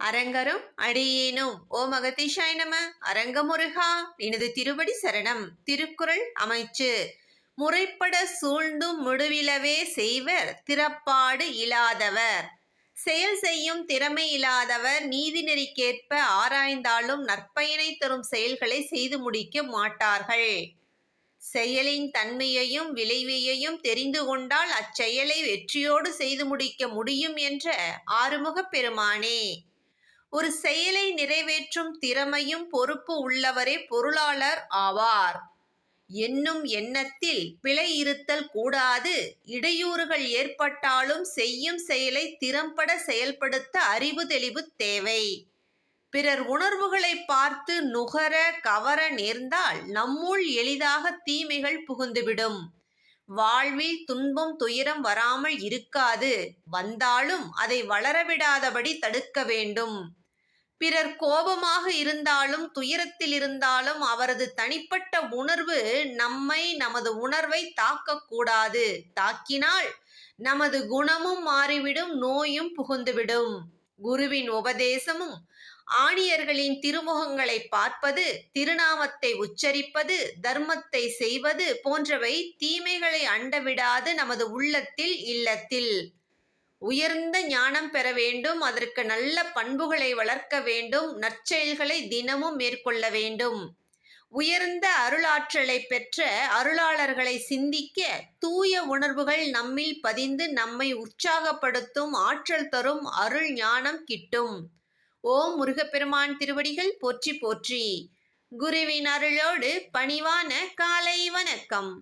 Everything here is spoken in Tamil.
அரங்கரும் அடியேனும். ஓம் அகதீஷாய நம. அரங்கமுருகா நினது திருவடி சரணம். திருக்குறள் அமைச்சு. முறைப்பட சூழ்ந்தும் முடுவிலவே செய்வர் திறப்பாடு இலாதவர். செயல் செய்யும் திறமை இல்லாதவர் நீதிநெறிக்கேற்ப ஆராய்ந்தாலும் நற்பயனை தரும் செயல்களை செய்து முடிக்க மாட்டார்கள். செயலின் தன்மையையும் விளைவையையும் தெரிந்து கொண்டால் அச்செயலை வெற்றியோடு செய்து முடிக்க முடியும் என்ற ஆறுமுகப் பெருமானே. ஒரு செயலை நிறைவேற்றும் திறமையும் பொறுப்பு உள்ளவரே பொருளாளர் ஆவார். என்னும் எண்ணத்தில் பிழை இருத்தல் கூடாது. இடையூறுகள் ஏற்பட்டாலும் செய்யும் செயலை திறம்பட செயல்படுத்த அறிவு தெளிவு தேவை. பிறர் உணர்வுகளை பார்த்து நுகர கவர நேர்ந்தால் நம்முள் எளிதாக தீமைகள் புகுந்துவிடும். வாழ்வில் துன்பம் துயரம் வராமல் இருக்காது. வந்தாலும் அதை வளரவிடாதபடி தடுக்க வேண்டும். பிறர் கோபமாக இருந்தாலும் துயரத்தில் இருந்தாலும் அவரது தனிப்பட்ட உணர்வு நம்மை நமது உணர்வை தாக்கக்கூடாது. தாக்கினால் நமது குணமும் மாறிவிடும், நோயும் புகுந்துவிடும். குருவின் உபதேசமும் ஆணியர்களின் திருமுகங்களை பார்ப்பது, திருநாமத்தை உச்சரிப்பது, தர்மத்தை செய்வது போன்றவை தீமைகளை அண்டவிடாது நமது உள்ளத்தில் இல்லத்தில். உயர்ந்த ஞானம் பெற வேண்டும். அதற்கு நல்ல பண்புகளை வளர்க்க வேண்டும். நற்செயல்களை தினமும் மேற்கொள்ள வேண்டும். உயர்ந்த அருளாற்றலை பெற்ற அருளாளர்களை சிந்திக்க தூய உணர்வுகள் நம்மில் பதிந்து நம்மை உற்சாகப்படுத்தும் ஆற்றல் தரும் அருள் ஞானம் கிட்டும். ஓம் முருகப்பெருமான் திருவடிகள் போற்றி போற்றி. குருவின் அருளோடு பணிவான காலை வணக்கம்.